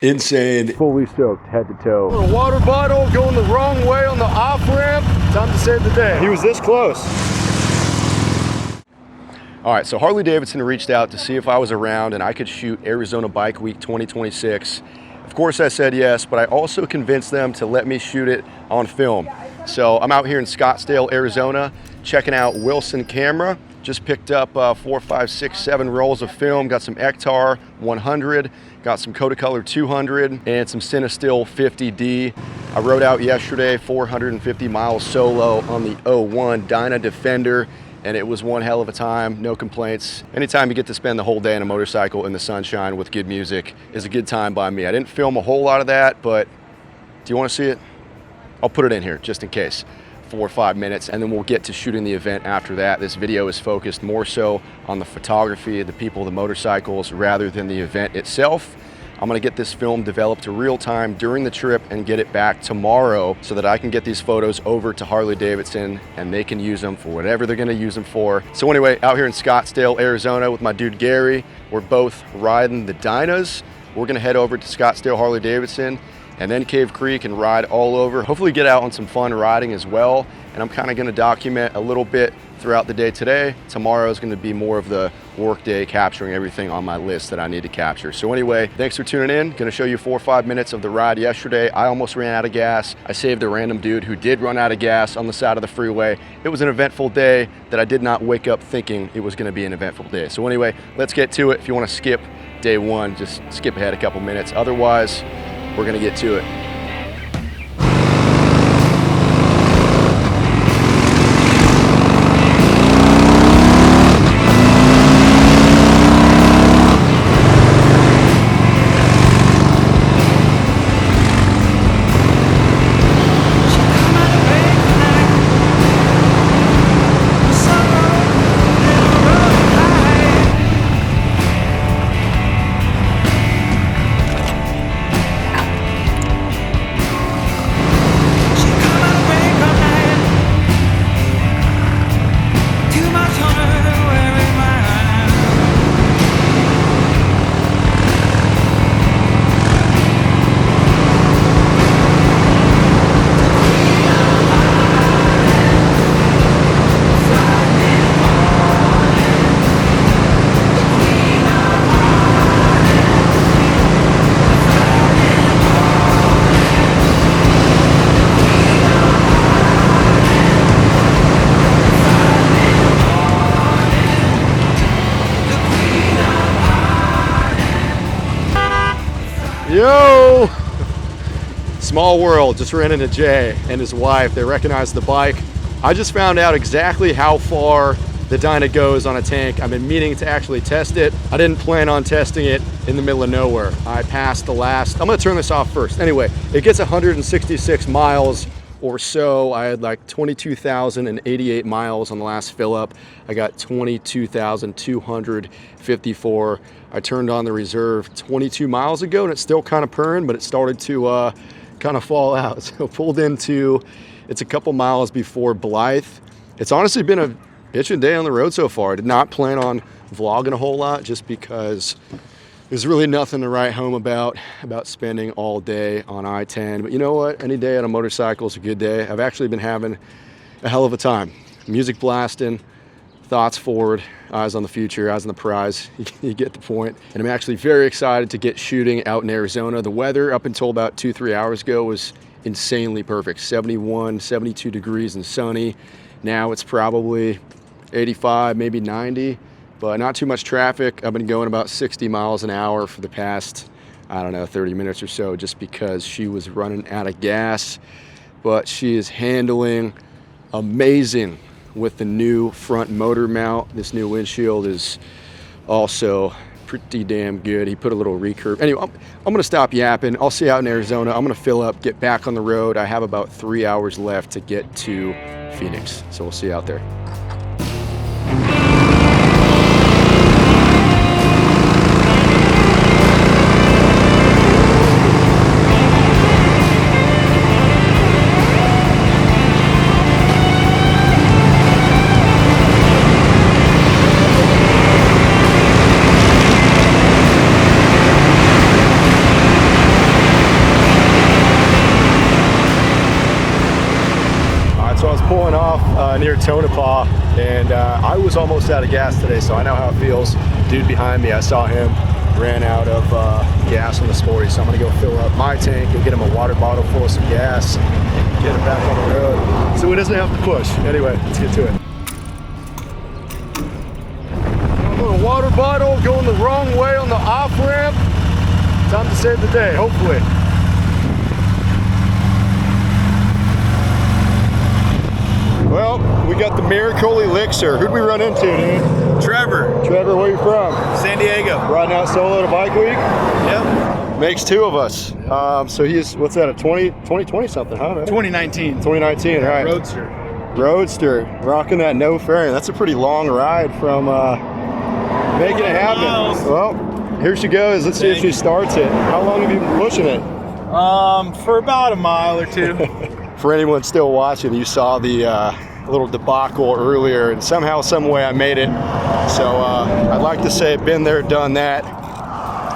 Insane. Fully stoked, head to toe. A water bottle going the wrong way on the off ramp. Time to save the day. He was this close. All right, so Harley-Davidson reached out to see if I was around and I could shoot Arizona Bike Week 2026. Of course I said yes, but I also convinced them to let me shoot it on film. So I'm out here in Scottsdale, Arizona, checking out Wilson Camera. Just picked up 4, 5, 6, 7 rolls of film. Got some Ektar 100, got some Kodacolor 200, and some Cinestill 50D. I rode out yesterday 450 miles solo on the 01 Dyna Defender, and it was one hell of a time, no complaints. Anytime you get to spend the whole day on a motorcycle in the sunshine with good music is a good time by me. I didn't film a whole lot of that, but do you want to see it? I'll put it in here just in case. 4 or 5 minutes, and then we'll get to shooting the event after that. This video is focused more so on the photography, the people, the motorcycles, rather than the event itself. I'm gonna get this film developed to real time during the trip and get it back tomorrow so that I can get these photos over to Harley-Davidson and they can use them for whatever they're gonna use them for. So anyway, out here in Scottsdale, Arizona with my dude Gary, we're both riding the Dynas. We're gonna head over to Scottsdale Harley-Davidson and then Cave Creek and ride all over. Hopefully get out on some fun riding as well. And I'm kind of gonna document a little bit throughout the day today. Tomorrow is gonna be more of the work day, capturing everything on my list that I need to capture. So anyway, thanks for tuning in. Gonna show you 4 or 5 minutes of the ride yesterday. I almost ran out of gas. I saved a random dude who did run out of gas on the side of the freeway. It was an eventful day that I did not wake up thinking it was gonna be an eventful day. So anyway, let's get to it. If you wanna skip day one, just skip ahead a couple minutes. Otherwise, we're gonna get to it. Yo! Small world, just ran into Jay and his wife. They recognized the bike. I just found out exactly how far the Dyna goes on a tank. I've been meaning to actually test it. I didn't plan on testing it in the middle of nowhere. I passed the last, I'm gonna turn this off first. Anyway, it gets 166 miles or so. I had like 22,088 miles on the last fill up. I got 22,254. I turned on the reserve 22 miles ago and it's still kind of purring, but it started to kind of fall out. So pulled into, it's a couple miles before Blythe. It's honestly been a bitchin' day on the road so far. I did not plan on vlogging a whole lot just because there's really nothing to write home about spending all day on I-10. But you know what? Any day on a motorcycle is a good day. I've actually been having a hell of a time. Music blasting, thoughts forward, eyes on the future, eyes on the prize. You get the point. And I'm actually very excited to get shooting out in Arizona. The weather up until about 2-3 hours ago was insanely perfect. 71, 72 degrees and sunny. Now it's probably 85, maybe 90. But not too much traffic. I've been going about 60 miles an hour for the past, I don't know, 30 minutes or so, just because she was running out of gas. But she is handling amazing with the new front motor mount. This new windshield is also pretty damn good. He put a little recurve. Anyway, I'm gonna stop yapping. I'll see you out in Arizona. I'm gonna fill up, get back on the road. I have about 3 hours left to get to Phoenix. So we'll see you out there. near Tonopah, and I was almost out of gas today, so I know how it feels. Dude behind me, I saw him, ran out of gas on the Sporty, so I'm gonna go fill up my tank, go get him a water bottle full of some gas, and get him back on the road so he doesn't have to push. Anyway, let's get to it. A little water bottle going the wrong way on the off-ramp. Time to save the day, hopefully. Well, we got the Miracle Elixir. Who'd we run into, dude? Trevor. Trevor, where you from? San Diego. Riding out solo to Bike Week? Yep. Makes two of us. So he's, what's that, a 20 something, huh? 2019. 2019, right. Roadster. Roadster, rocking that no fairing. That's a pretty long ride from making it happen. Miles. Well, here she goes. Let's see if she starts it. How long have you been pushing it? For about a mile or two. For anyone still watching, you saw the little debacle earlier, and somehow, some way I made it. So I'd like to say been there, done that.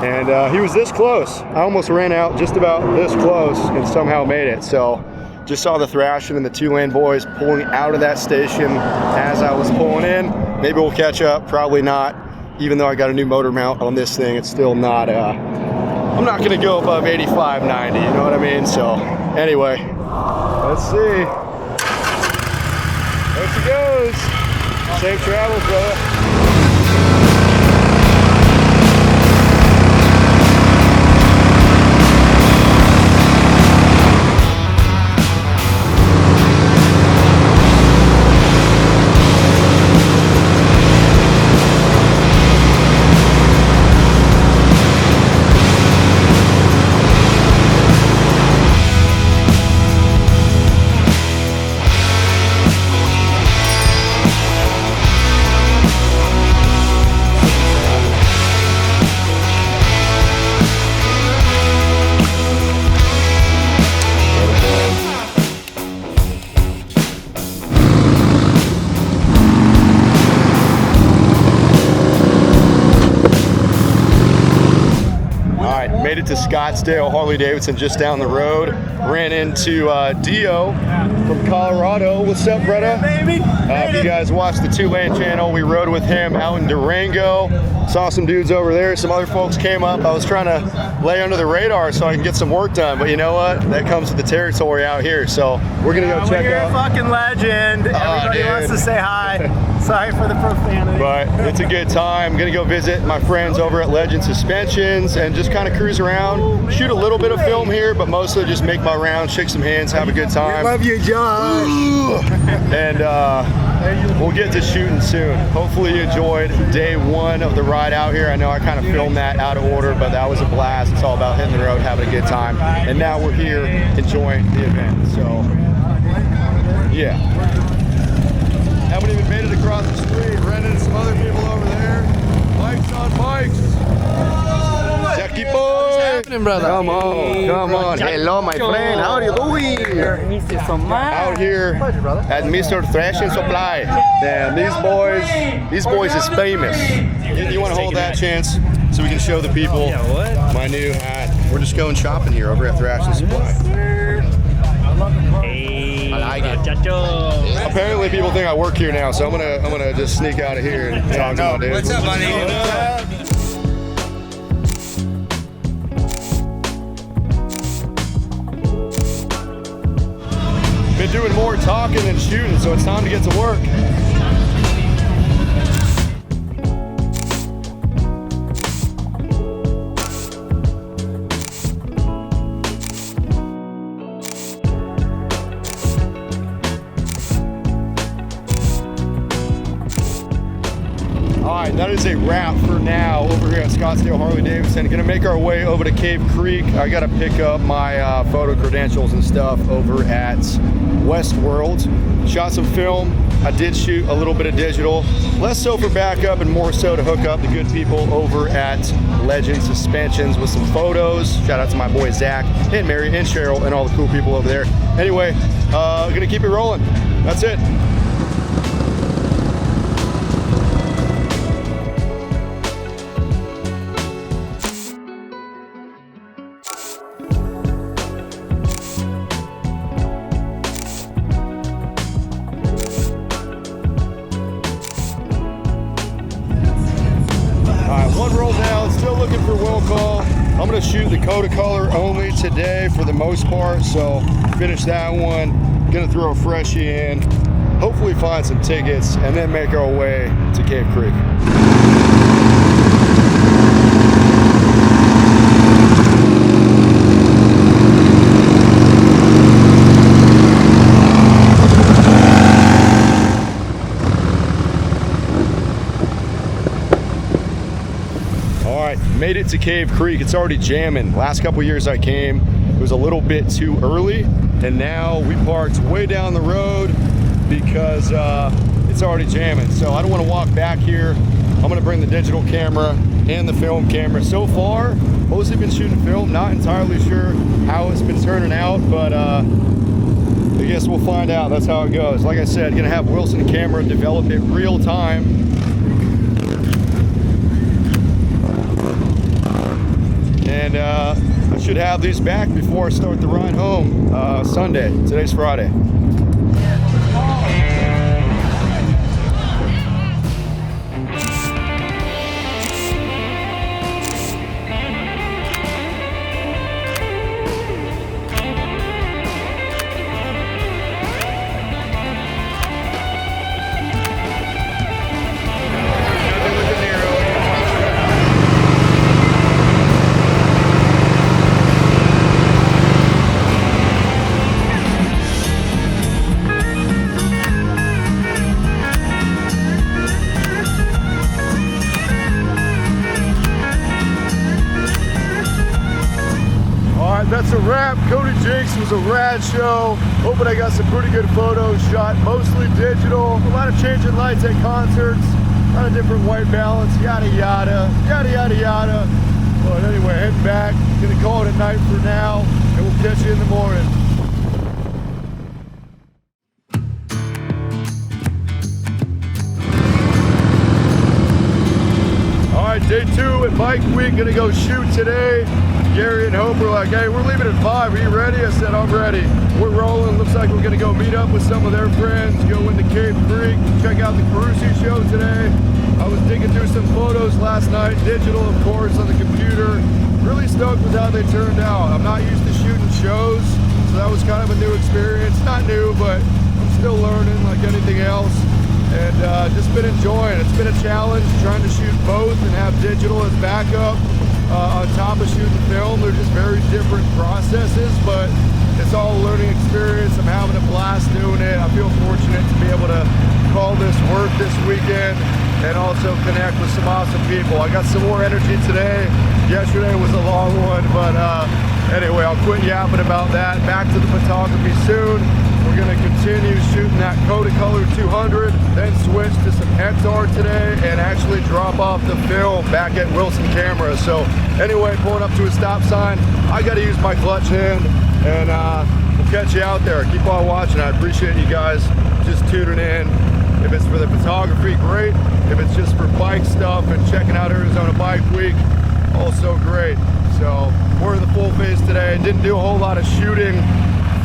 And he was this close. I almost ran out just about this close and somehow made it. So just saw the thrashing and the two-lane boys pulling out of that station as I was pulling in. Maybe we'll catch up, probably not. Even though I got a new motor mount on this thing, it's still not, I'm not gonna go above 85, 90, you know what I mean? So anyway, let's see. There she goes. Safe travels, brother. Made it to Scottsdale, Harley-Davidson just down the road. Ran into Dio from Colorado. What's up, brother? Baby. If you guys watched the Two Lane channel, we rode with him out in Durango. Saw some dudes over there. Some other folks came up. I was trying to lay under the radar so I can get some work done, but you know what? That comes with the territory out here. So we're gonna go check You're out. a fucking legend. Everybody dude. wants to say hi. Sorry for the profanity. But it's a good time. I'm gonna go visit my friends over at Legend Suspensions and just kind of cruise around, shoot a little bit of film here, but mostly just make my rounds, shake some hands, have a good time. Love you, Josh. And we'll get to shooting soon. Hopefully you enjoyed day one of the ride out here. I know I kind of filmed that out of order, but that was a blast. It's all about hitting the road, having a good time. And now we're here enjoying the event. So, yeah. Haven't even made it across the street. Ran into some other people over there. Bikes on bikes. Jackie boy. Brother? Come on, come on. Hello, my friend. How are you doing? Out here at Mr. Thrash and Supply. Damn, these boys is famous. You want to hold that chance so we can show the people my new hat. We're just going shopping here over at Thrash and Supply. I like it. Apparently people think I work here now, so I'm gonna just sneak out of here and talk to my dude. What's up, buddy? Been doing more talking than shooting, so it's time to get to work. All right, that is a wrap for now over here at Scottsdale Harley-Davidson. Gonna make our way over to Cave Creek. I gotta pick up my photo credentials and stuff over at Westworld. Shot some film. I did shoot a little bit of digital, less so for backup and more so to hook up the good people over at Legend Suspensions with some photos. Shout out to my boy Zach and Mary and Cheryl and all the cool people over there. Anyway, gonna keep it rolling. That's it. shoot the Kodacolor only today for the most part, so finish that one. Gonna throw a freshie in, hopefully find some tickets, and then make our way to Cave Creek. Made it to Cave Creek. It's already jamming. Last couple years I came, it was a little bit too early, and now we parked way down the road because it's already jamming. So I don't want to walk back here. I'm going to bring the digital camera and the film camera. So far, mostly been shooting film. Not entirely sure how it's been turning out, but I guess we'll find out. That's how it goes. Like I said, going to have Wilson camera develop it real time. And I should have these back before I start the ride home Sunday. Today's Friday. That's a wrap. Cody Jinx was a rad show. Hoping I got some pretty good photos shot, mostly digital. A lot of changing lights at concerts, a lot of different white balance, yada yada, yada yada yada. But anyway, heading back. Gonna call it a night for now, and we'll catch you in the morning. All right, day 2 at Bike Week. Gonna go shoot today. Gary and Hope were like, hey, we're leaving at 5. Are you ready? I said, I'm ready. We're rolling. Looks like we're going to go meet up with some of their friends, go into Cave Creek, check out the Carusi show today. I was digging through some photos last night, digital, of course, on the computer. Really stoked with how they turned out. I'm not used to shooting shows, so that was kind of a new experience. Not new, but I'm still learning like anything else. And just been enjoying it. It's been a challenge trying to shoot both and have digital as backup. On top of shooting film, they're just very different processes, but it's all a learning experience. I'm having a blast doing it. I feel fortunate to be able to call this work this weekend and also connect with some awesome people. I got some more energy today. Yesterday was a long one, but anyway, I'll quit yapping about that. Back to the photography soon. We're gonna continue shooting that Kodacolor 200, then switch to some XR today and actually drop off the film back at Wilson camera. So anyway, pulling up to a stop sign. I gotta use my clutch hand, and we'll catch you out there. Keep on watching. I appreciate you guys just tuning in. If it's for the photography, great. If it's just for bike stuff and checking out Arizona Bike Week, also great. So we're in the full phase today. Didn't do a whole lot of shooting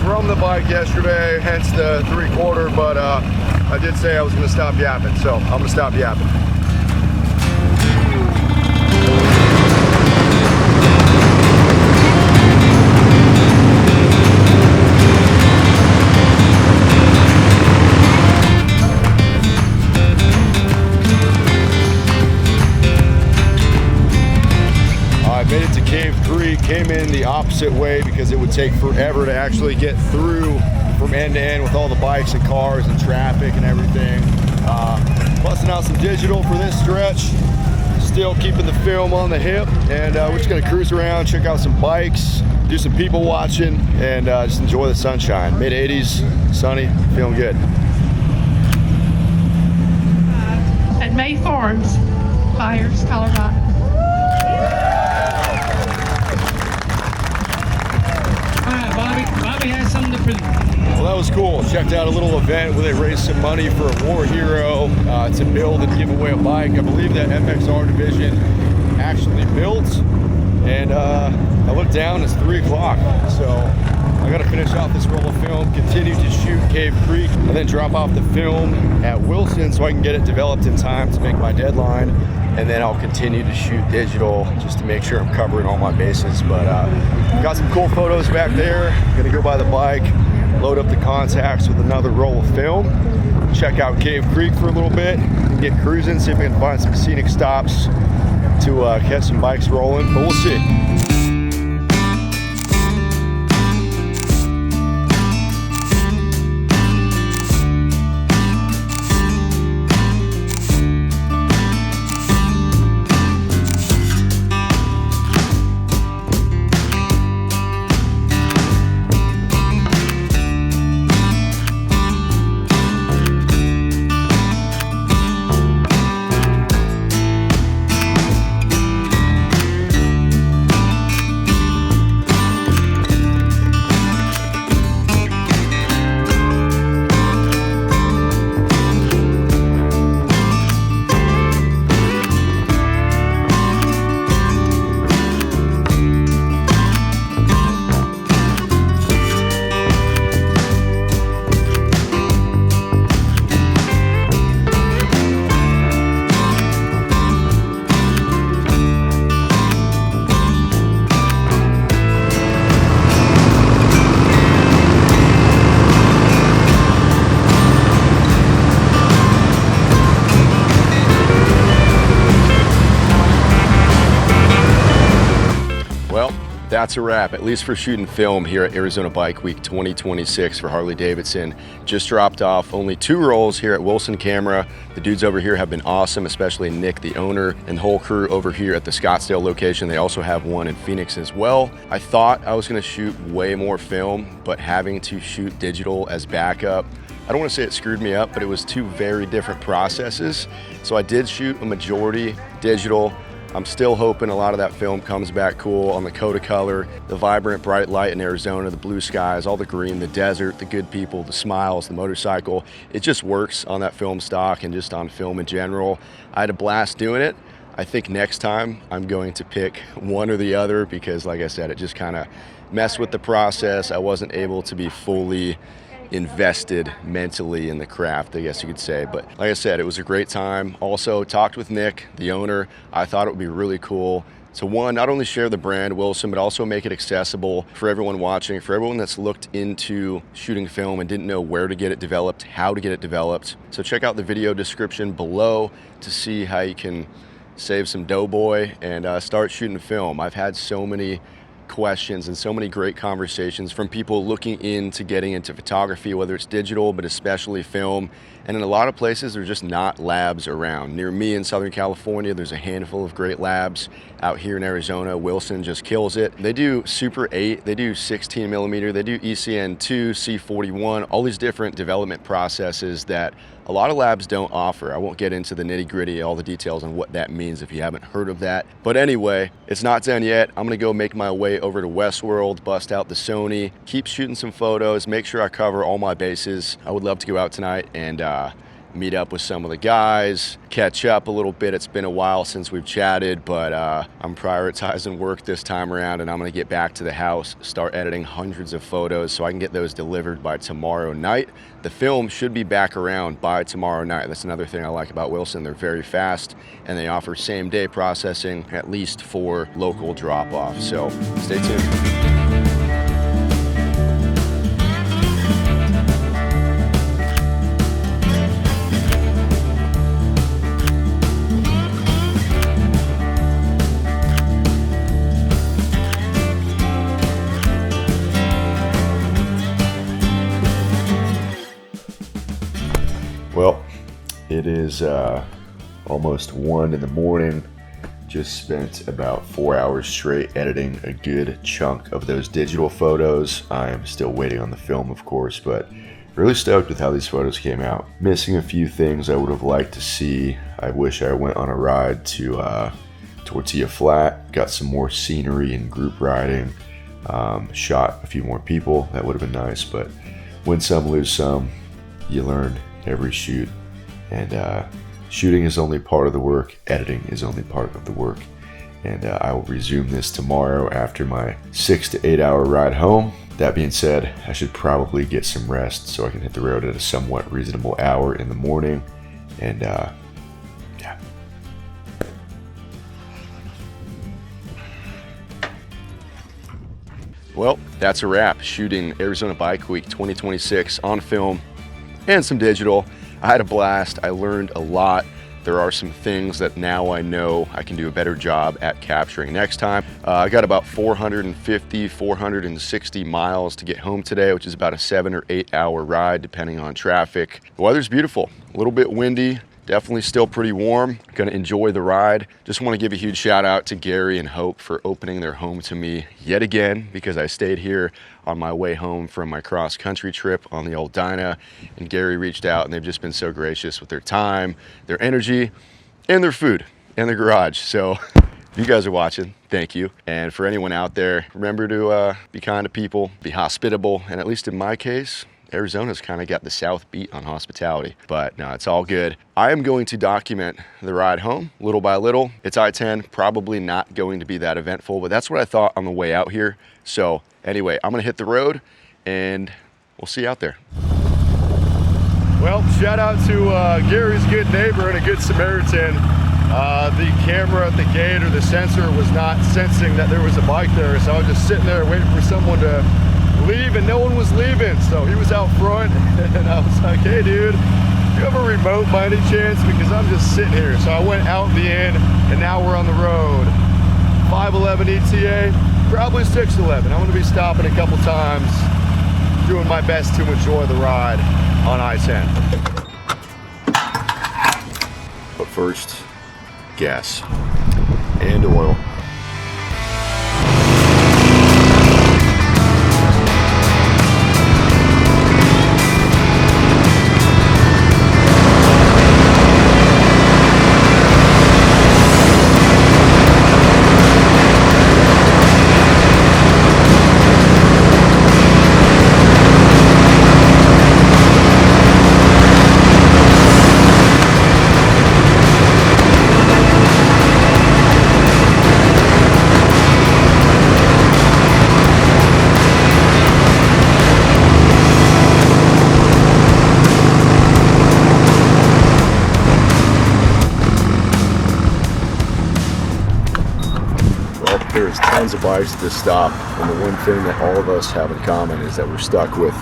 from the bike yesterday, hence the 3/4, but I did say I was gonna stop yapping, so I'm gonna stop yapping. Made it to Cave Creek, came in the opposite way because it would take forever to actually get through from end to end with all the bikes and cars and traffic and everything. Busting out some digital for this stretch, still keeping the film on the hip, and we're just gonna cruise around, check out some bikes, do some people watching, and just enjoy the sunshine. Mid-80s, sunny, feeling good. At May Farms, Byers, Colorado. Bobby has something to present. Well, that was cool. Checked out a little event where they raised some money for a war hero to build and give away a bike. I believe that MXR division actually built, and I looked down, it's 3 o'clock. So I gotta finish off this roll of film, continue to shoot Cave Creek, and then drop off the film at Wilson so I can get it developed in time to make my deadline. and then I'll continue to shoot digital just to make sure I'm covering all my bases. But got some cool photos back there. Gonna go by the bike, load up the contacts with another roll of film, check out Cave Creek for a little bit, get cruising, see if we can find some scenic stops to catch some bikes rolling, but we'll see. That's a wrap, at least for shooting film here at Arizona Bike Week 2026 for Harley-Davidson. Just dropped off only 2 rolls here at Wilson Camera. The dudes over here have been awesome, especially Nick, the owner, and the whole crew over here at the Scottsdale location. They also have one in Phoenix as well. I thought I was gonna shoot way more film, but having to shoot digital as backup, I don't want to say it screwed me up, but it was 2 very different processes. So I did shoot a majority digital. I'm still hoping a lot of that film comes back cool on the Kodacolor, the vibrant bright light in Arizona, the blue skies, all the green, the desert, the good people, the smiles, the motorcycle. It just works on that film stock and just on film in general. I had a blast doing it. I think next time I'm going to pick one or the other because, like I said, it just kind of messed with the process. I wasn't able to be fully invested mentally in the craft, I guess you could say. But like I said, it was a great time. Also talked with Nick, the owner. I thought it would be really cool to, one, not only share the brand Wilson, but also make it accessible for everyone watching, for everyone that's looked into shooting film and didn't know where to get it developed, how to get it developed. So check out the video description below to see how you can save some doughboy and start shooting film. I've had so many questions and so many great conversations from people looking into getting into photography, whether it's digital, but especially film. And in a lot of places, there's just not labs around. Near me in Southern California, there's a handful of great labs. Out here in Arizona, Wilson just kills it. They do Super 8, they do 16 millimeter, they do ECN2, C41, all these different development processes that a lot of labs don't offer. I won't get into the nitty-gritty, all the details on what that means if you haven't heard of that. But anyway, it's not done yet. I'm gonna go make my way over to Westworld, bust out the Sony, keep shooting some photos, make sure I cover all my bases. I would love to go out tonight and meet up with some of the guys, catch up a little bit. It's been a while since we've chatted, but I'm prioritizing work this time around, and I'm gonna get back to the house, start editing hundreds of photos so I can get those delivered by tomorrow night. The film should be back around by tomorrow night. That's another thing I like about Wilson. They're very fast, and they offer same-day processing, at least for local drop-off. So stay tuned. Well, it is almost 1 in the morning. Just spent about 4 hours straight editing a good chunk of those digital photos. I am still waiting on the film, of course, but really stoked with how these photos came out. Missing a few things I would have liked to see. I wish I went on a ride to Tortilla Flat, got some more scenery and group riding, shot a few more people. That would have been nice, but win some, lose some. You learn every shoot, and shooting is only part of the work, editing is only part of the work. And I will resume this tomorrow after my 6 to 8 hour ride home. That being said, I should probably get some rest so I can hit the road at a somewhat reasonable hour in the morning. And yeah, Well, that's a wrap. Shooting Arizona Bike Week 2026 on film and some digital. I had a blast. I learned a lot. There are some things that now I know I can do a better job at capturing next time. I got about 450, 460 miles to get home today, which is about a 7 or 8 hour ride depending on traffic. The weather's beautiful, a little bit windy, definitely still pretty warm. Gonna enjoy the ride. Just want to give a huge shout out to Gary and Hope for opening their home to me yet again, because I stayed here on my way home from my cross country trip on the old Dyna, and Gary reached out and they've just been so gracious with their time, their energy, and their food and their garage. So if you guys are watching, thank you. And for anyone out there, remember to be kind to people, be hospitable, and at least in my case, Arizona's kind of got the South beat on hospitality, but no, it's all good. I am going to document the ride home little by little. It's I-10, probably not going to be that eventful, but that's what I thought on the way out here. So anyway, I'm gonna hit the road and we'll see you out there. Well, shout out to Gary's good neighbor and a good Samaritan. The camera at the gate or the sensor was not sensing that there was a bike there, so I was just sitting there waiting for someone to leave, and no one was leaving, so he was out front and I was like, hey dude, do you have a remote by any chance, because I'm just sitting here. So I went out in the end and now we're on the road. 511 ETA, probably 611. I'm going to be stopping a couple times, doing my best to enjoy the ride on I-10. But first, gas and oil. There's tons of bikes at this stop, and the one thing that all of us have in common is that we're stuck with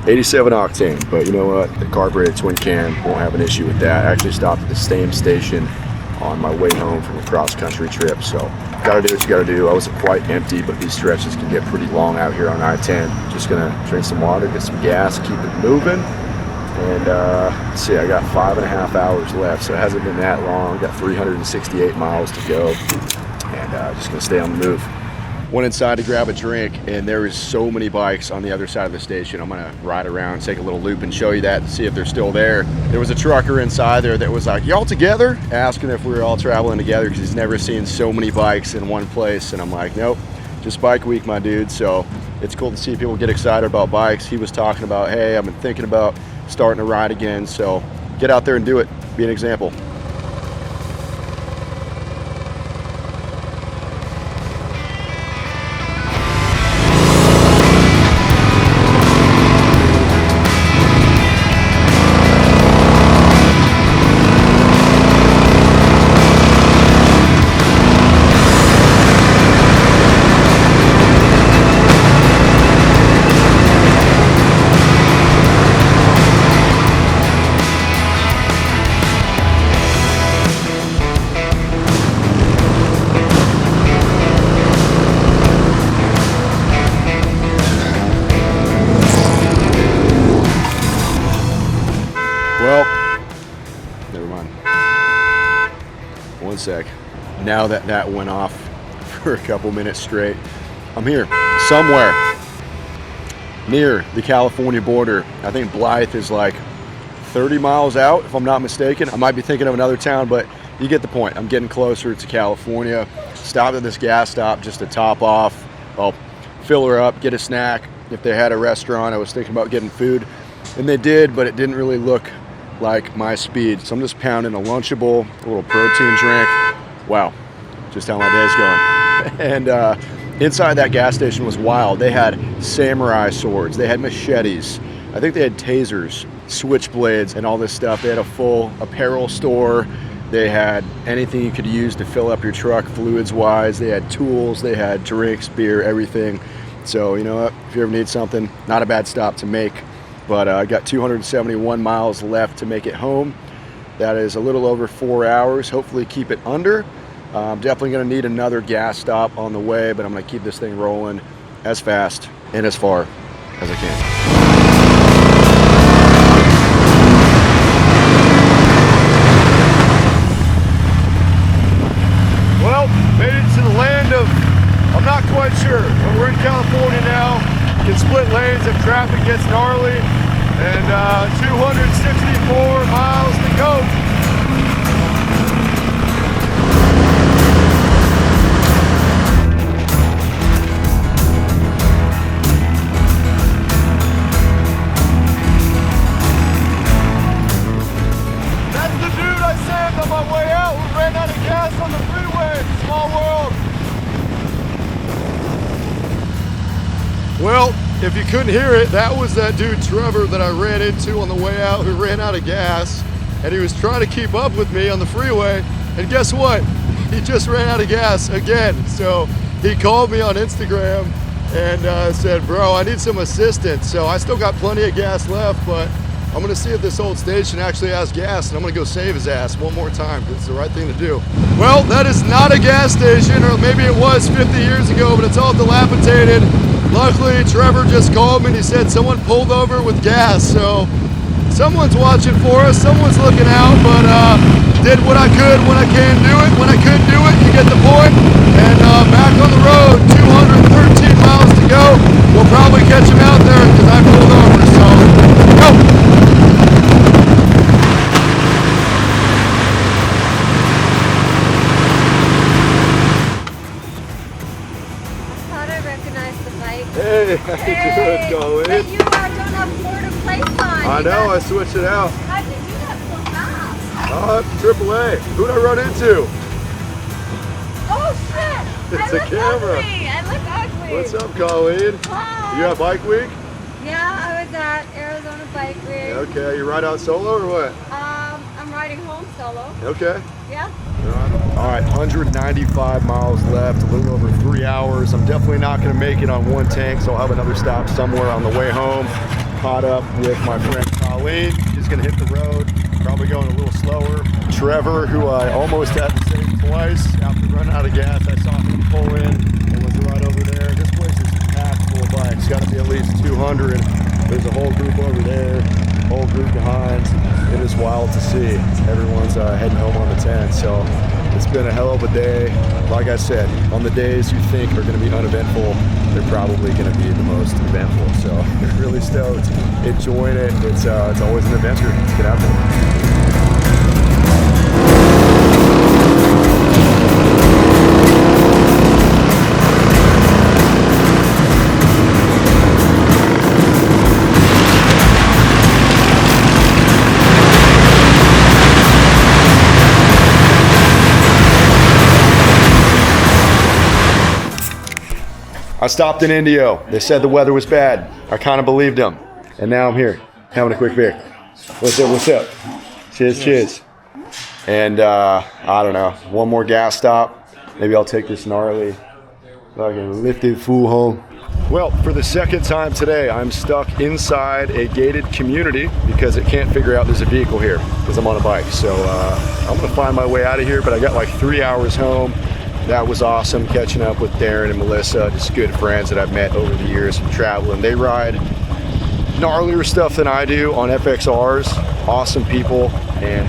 87 octane. But you know what? The carbureted twin cam won't have an issue with that. I actually stopped at the same station on my way home from a cross-country trip, so gotta do what you gotta do. I wasn't quite empty, but these stretches can get pretty long out here on I-10. Just gonna drink some water, get some gas, keep it moving. And let's see, I got 5.5 hours left, so it hasn't been that long. Got 368 miles to go. And just gonna stay on the move. Went inside to grab a drink, and there is so many bikes on the other side of the station. I'm gonna ride around, take a little loop, and show you that, and see if they're still there. There was a trucker inside there that was like, y'all together? Asking if we were all traveling together, because he's never seen so many bikes in one place. And I'm like, nope, just bike week, my dude. So it's cool to see people get excited about bikes. He was talking about, hey, I've been thinking about starting to ride again. So get out there and do it. Be an example. Well, never mind. One sec. Now that that went off for a couple minutes straight, I'm here somewhere near the California border. I think Blythe is like 30 miles out, if I'm not mistaken. I might be thinking of another town, but you get the point. I'm getting closer to California. Stopped at this gas stop just to top off. I'll fill her up, get a snack. If they had a restaurant, I was thinking about getting food, and they did, but it didn't really look like my speed. So I'm just pounding a Lunchable, a little protein drink. Wow, just how my day's going. And inside that gas station was wild. They had samurai swords, they had machetes, I think they had tasers, switchblades, and all this stuff. They had a full apparel store. They had anything you could use to fill up your truck fluids-wise. They had tools, they had drinks, beer, everything. So, you know what, if you ever need something, not a bad stop to make. But I got 271 miles left to make it home. That is a little over 4 hours. Hopefully keep it under. I'm definitely gonna need another gas stop on the way, but I'm gonna keep this thing rolling as fast and as far as I can. Well, made it to the land of, I'm not quite sure, but we're in California now. Can split lanes if traffic gets gnarly, and 264 miles to go. That's the dude I saved on my way out who ran out of gas on the freeway. Small world. Well, if you couldn't hear it, that was that dude Trevor that I ran into on the way out who ran out of gas, and he was trying to keep up with me on the freeway, and guess what? He just ran out of gas again. So he called me on Instagram and said, bro, I need some assistance. So I still got plenty of gas left, but I'm gonna see if this old station actually has gas, and I'm gonna go save his ass one more time, because it's the right thing to do. Well, that is not a gas station, or maybe it was 50 years ago, but it's all dilapidated. Luckily, Trevor just called me and he said someone pulled over with gas, so someone's watching for us, someone's looking out, but did what I could when I can do it. When I couldn't do it, you get the point. And back on the road, 213 miles to go. We'll probably catch him out there because I pulled over, so go! Hey, how you doing, Colleen? But you don't have Florida plates on. I know, I switched it out. How'd you do that so fast? AAA. Who'd I run into? Oh shit! It's a camera. I look ugly. What's up, Colleen? Hi. You at Bike Week? Yeah, I was at Arizona Bike Week. Okay, you ride out solo or what? I'm riding home solo. Okay. Yeah. All right, 195 miles left, a little over 3 hours. I'm definitely not gonna make it on one tank, so I'll have another stop somewhere on the way home. Caught up with my friend Colleen. She's gonna hit the road, probably going a little slower. Trevor, who I almost had to save twice after running out of gas. I saw him pull in and was right over there. This place is packed full of bikes. Got to be at least 200. There's a whole group over there, whole group behind. It is wild to see. Everyone's heading home on the 10. So it's been a hell of a day. Like I said, on the days you think are going to be uneventful, they're probably going to be the most eventful. So really stoked. Enjoying it. It's always an adventure. Let's get out there. I stopped in Indio. They said the weather was bad. I kind of believed them. And now I'm here, having a quick beer. What's up, what's up? Cheers, cheers. And I don't know, one more gas stop. Maybe I'll take this gnarly, fucking lifted fool home. Well, for the second time today, I'm stuck inside a gated community because it can't figure out there's a vehicle here because I'm on a bike. So I'm gonna find my way out of here, but I got like 3 hours home. That was awesome, catching up with Darren and Melissa, just good friends that I've met over the years from traveling. They ride gnarlier stuff than I do on FXRs, awesome people, and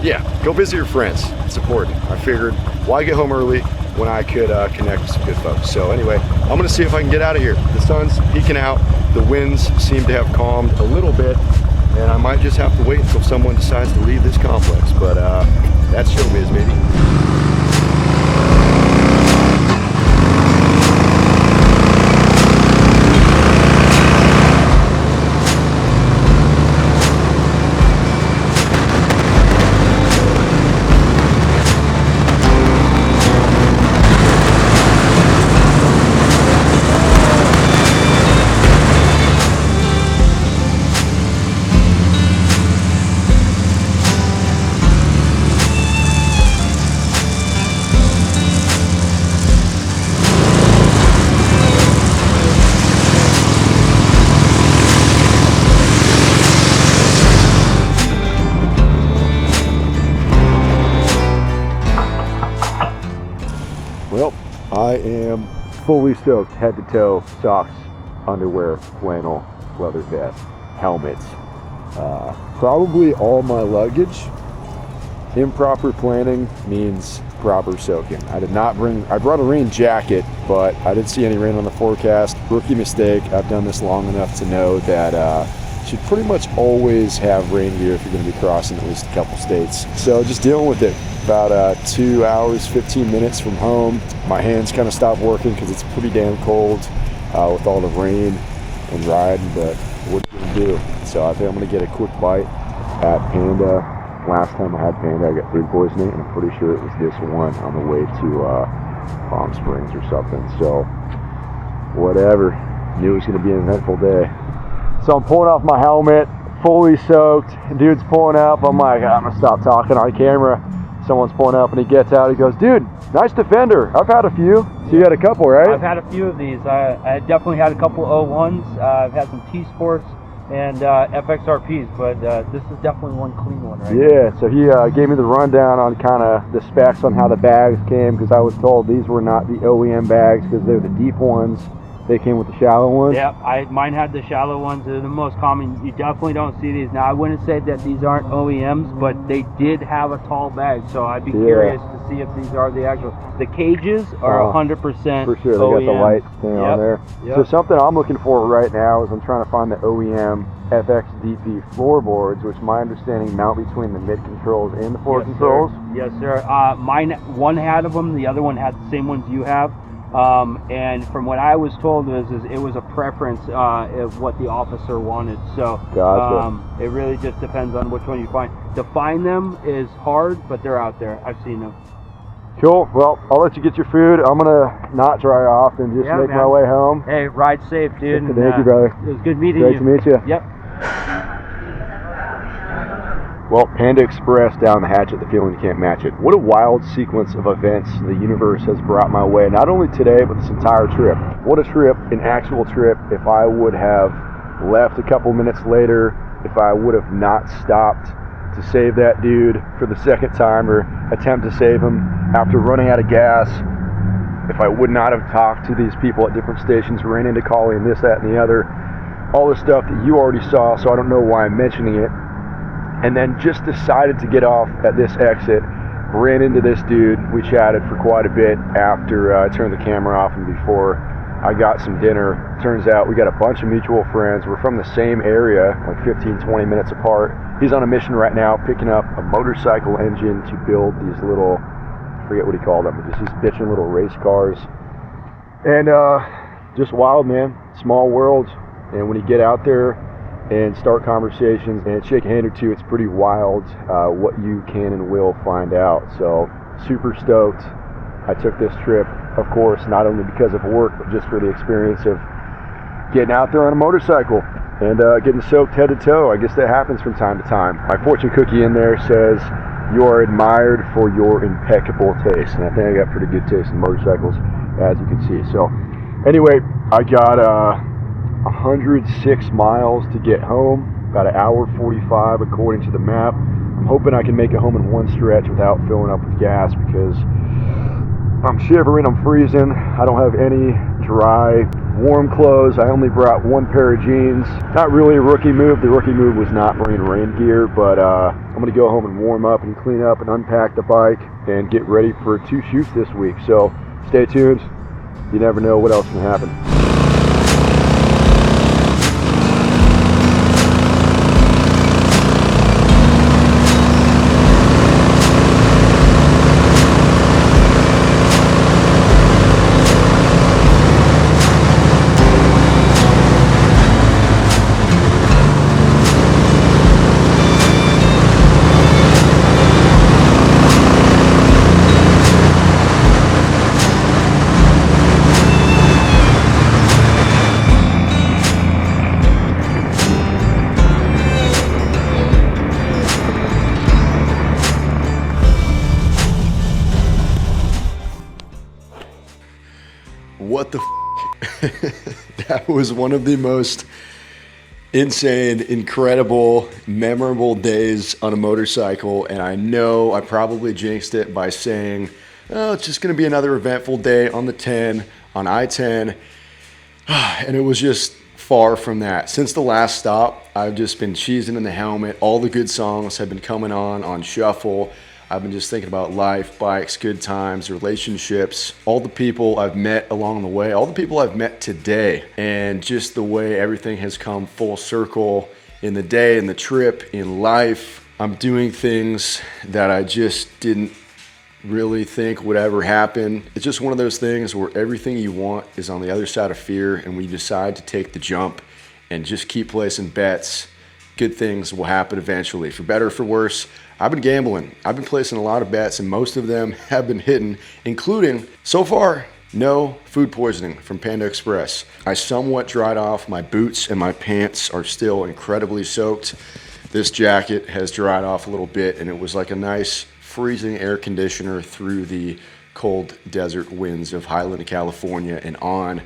yeah, go visit your friends, it's important. I figured, why get home early when I could connect with some good folks? So anyway, I'm gonna see if I can get out of here. The sun's peeking out, the winds seem to have calmed a little bit, and I might just have to wait until someone decides to leave this complex, but that's showbiz, baby. fully soaked head to toe, socks, underwear, flannel, leather vest, helmets, probably all my luggage. Improper planning means proper soaking. I brought a rain jacket, but I didn't see any rain on the forecast. Rookie mistake. I've done this long enough to know that you should pretty much always have rain gear if you're going to be crossing at least a couple states. So just dealing with it. About 2 hours, 15 minutes from home. My hands kind of stopped working because it's pretty damn cold with all the rain and riding, but what are you going to do? So I think I'm going to get a quick bite at Panda. Last time I had Panda, I got food poisoning, and I'm pretty sure it was this one on the way to Palm Springs or something. So whatever. Knew it was going to be an eventful day. So I'm pulling off my helmet, fully soaked. Dude's pulling up. I'm like, I'm going to stop talking on camera. Someone's pulling up, and he gets out. He goes, dude, nice Defender. I've had a few. So you had a couple, right? I've had a few of these. I definitely had a couple 01s. I've had some T-Sports and FXRPs, but this is definitely one clean one, right? Yeah, so he gave me the rundown on kind of the specs on how the bags came, because I was told these were not the OEM bags because they're the deep ones. They came with the shallow ones. Yeah, mine had the shallow ones. They're the most common. You definitely don't see these. Now, I wouldn't say that these aren't OEMs, but they did have a tall bag, so I'd be curious to see if these are the actual. The cages are 100% for sure. They OEM. got the light thing on there. Yep. So something I'm looking for right now is I'm trying to find the OEM FXDP floorboards, which my understanding mount between the mid controls and the floor controls. Yes, sir. Mine, one had of them. The other one had the same ones you have. And from what I was told is it was a preference of what the officer wanted. So gotcha. It really just depends on which one you find. To find them is hard, but they're out there. I've seen them. Cool. Well, I'll let you get your food. I'm gonna not dry off and just make my way home. Hey, ride safe, dude. Thank you, brother. It was good meeting Great you. to meet you. Yep. Well, Panda Express down the hatch at the feeling you can't match it. What a wild sequence of events the universe has brought my way, not only today, but this entire trip. What a trip, an actual trip. If I would have left a couple minutes later, if I would have not stopped to save that dude for the second time or attempt to save him after running out of gas, if I would not have talked to these people at different stations, ran into Collie and this, that, and the other, all the stuff that you already saw, so I don't know why I'm mentioning it. And then just decided to get off at this exit, ran into this dude. We chatted for quite a bit after I turned the camera off and before I got some dinner. Turns out we got a bunch of mutual friends. We're from the same area, like 15, 20 minutes apart. He's on a mission right now, picking up a motorcycle engine to build these little, I forget what he called them, but just these bitchin' little race cars. And just wild, man. Small world. And when you get out there and start conversations and shake a hand or two, it's pretty wild what you can and will find out. So super stoked. I took this trip, of course, not only because of work, but just for the experience of getting out there on a motorcycle and getting soaked head to toe. I guess that happens from time to time. My fortune cookie in there says, you are admired for your impeccable taste. And I think I got pretty good taste in motorcycles, as you can see. So anyway, I got 106 miles to get home, about an hour 45 according to the map. I'm hoping I can make it home in one stretch without filling up with gas because I'm shivering, I'm freezing. I don't have any dry, warm clothes. I only brought one pair of jeans. Not really a rookie move. The rookie move was not bringing rain gear, but I'm gonna go home and warm up and clean up and unpack the bike and get ready for 2 shoots this week. So stay tuned. You never know what else can happen. What the f? That was one of the most insane, incredible, memorable days on a motorcycle, and I know I probably jinxed it by saying, oh, it's just going to be another eventful day on the 10. on I-10, and it was just far from that. Since the last stop, I've just been cheesing in the helmet. All the good songs have been coming on shuffle. I've been just thinking about life, bikes, good times, relationships, all the people I've met along the way, all the people I've met today, and just the way everything has come full circle in the day, in the trip, in life. I'm doing things that I just didn't really think would ever happen. It's just one of those things where everything you want is on the other side of fear, and when you decide to take the jump and just keep placing bets, good things will happen eventually. For better or for worse, I've been gambling. I've been placing a lot of bets, and most of them have been hitting, including, so far, no food poisoning from Panda Express. I somewhat dried off. My boots and my pants are still incredibly soaked. This jacket has dried off a little bit, and it was like a nice freezing air conditioner through the cold desert winds of Highland, California and on.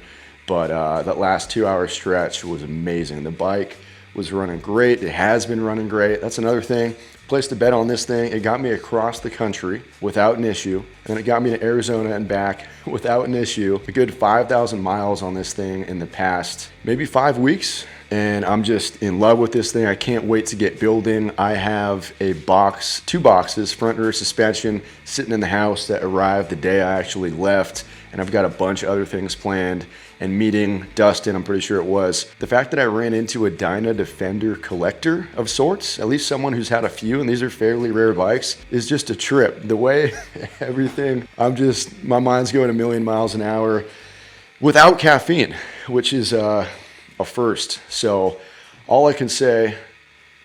But that last 2-hour stretch was amazing. The bike was running great. It has been running great. That's another thing. Placed a bet on this thing. It got me across the country without an issue. And it got me to Arizona and back without an issue. A good 5,000 miles on this thing in the past maybe 5 weeks. And I'm just in love with this thing. I can't wait to get building. I have a box, 2 boxes, front and rear suspension, sitting in the house that arrived the day I actually left. And I've got a bunch of other things planned. And meeting Dustin, I'm pretty sure it was. The fact that I ran into a Dyna Defender collector of sorts, at least someone who's had a few, and these are fairly rare bikes, is just a trip. The way everything, my mind's going a million miles an hour without caffeine, which is a first. So all I can say,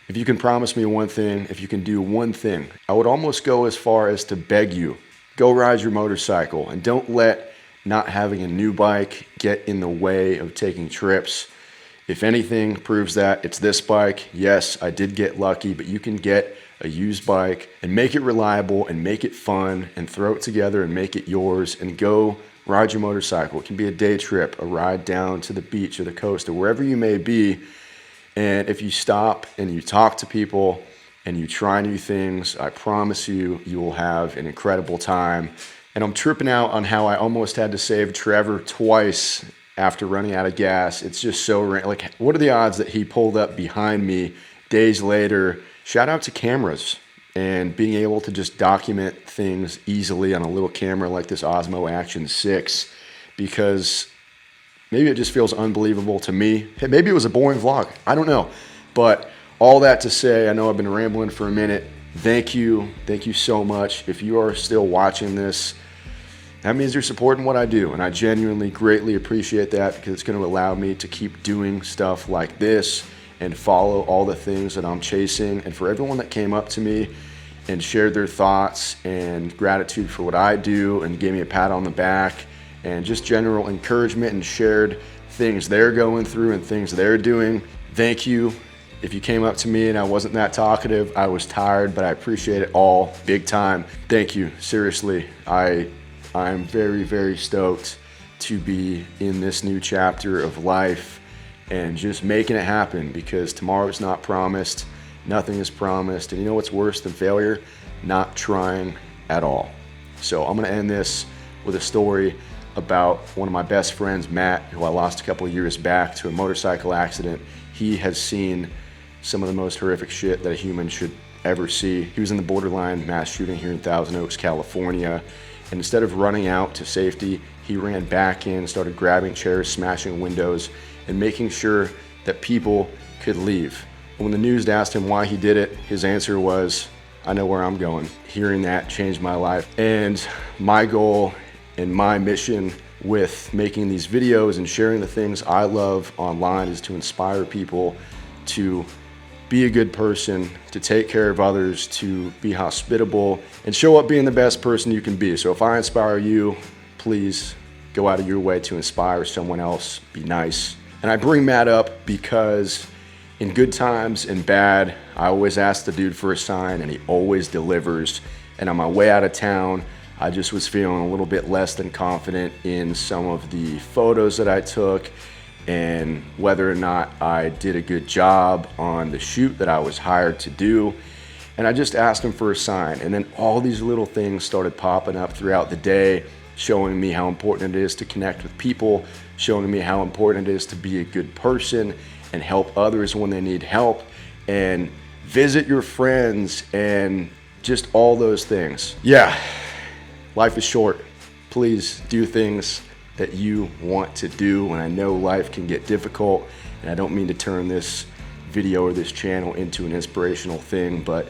if you can promise me one thing, if you can do one thing, I would almost go as far as to beg you, go ride your motorcycle and don't let not having a new bike get in the way of taking trips. If anything proves that, it's this bike. Yes, I did get lucky, but you can get a used bike and make it reliable and make it fun and throw it together and make it yours and go ride your motorcycle. It can be a day trip, a ride down to the beach or the coast or wherever you may be. And if you stop and you talk to people and you try new things, I promise you, you will have an incredible time. And I'm tripping out on how I almost had to save Trevor twice after running out of gas. It's just so, like, what are the odds that he pulled up behind me days later? Shout out to cameras and being able to just document things easily on a little camera like this Osmo Action 6, because maybe it just feels unbelievable to me. Maybe it was a boring vlog. I don't know. But all that to say, I know I've been rambling for a minute. Thank you. Thank you so much. If you are still watching this, that means you're supporting what I do, and I genuinely greatly appreciate that, because it's going to allow me to keep doing stuff like this and follow all the things that I'm chasing. And for everyone that came up to me and shared their thoughts and gratitude for what I do and gave me a pat on the back and just general encouragement and shared things they're going through and things they're doing, thank you. If you came up to me and I wasn't that talkative, I was tired, but I appreciate it all big time. Thank you. Seriously, I'm very, very stoked to be in this new chapter of life and just making it happen, because tomorrow's not promised. Nothing is promised. And you know what's worse than failure? Not trying at all. So I'm going to end this with a story about one of my best friends, Matt, who I lost a couple of years back to a motorcycle accident. He has seen some of the most horrific shit that a human should ever see. He was in the borderline mass shooting here in Thousand Oaks, California. And instead of running out to safety, he ran back in, started grabbing chairs, smashing windows, and making sure that people could leave. When the news asked him why he did it, his answer was, I know where I'm going. Hearing that changed my life. And my goal and my mission with making these videos and sharing the things I love online is to inspire people to be a good person, to take care of others, to be hospitable, and show up being the best person you can be. So if I inspire you, please go out of your way to inspire someone else. Be nice. And I bring Matt up because in good times and bad, I always ask the dude for a sign and he always delivers. And on my way out of town, I just was feeling a little bit less than confident in some of the photos that I took and whether or not I did a good job on the shoot that I was hired to do. And I just asked him for a sign. And then all these little things started popping up throughout the day. showing me how important it is to connect with people, showing me how important it is to be a good person and help others when they need help, and visit your friends, and just all those things. Yeah, life is short. Please do things that you want to do. And I know life can get difficult, and I don't mean to turn this video or this channel into an inspirational thing, but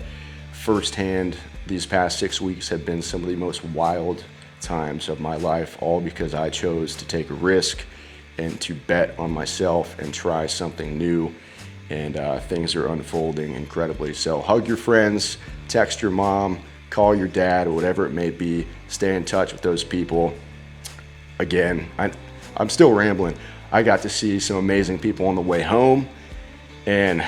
firsthand, these past 6 weeks have been some of the most wild times of my life, all because I chose to take a risk and to bet on myself and try something new. And things are unfolding incredibly. So hug your friends, text your mom, call your dad, or whatever it may be. Stay in touch with those people. Again, I'm still rambling. I got to see some amazing people on the way home, and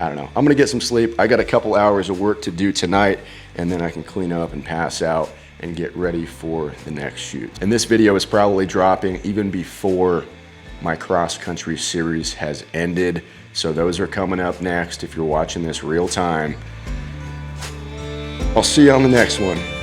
I don't know. I'm gonna get some sleep. I got a couple hours of work to do tonight, and then I can clean up and pass out and get ready for the next shoot. And this video is probably dropping even before my cross-country series has ended. So those are coming up next if you're watching this real time. I'll see you on the next one.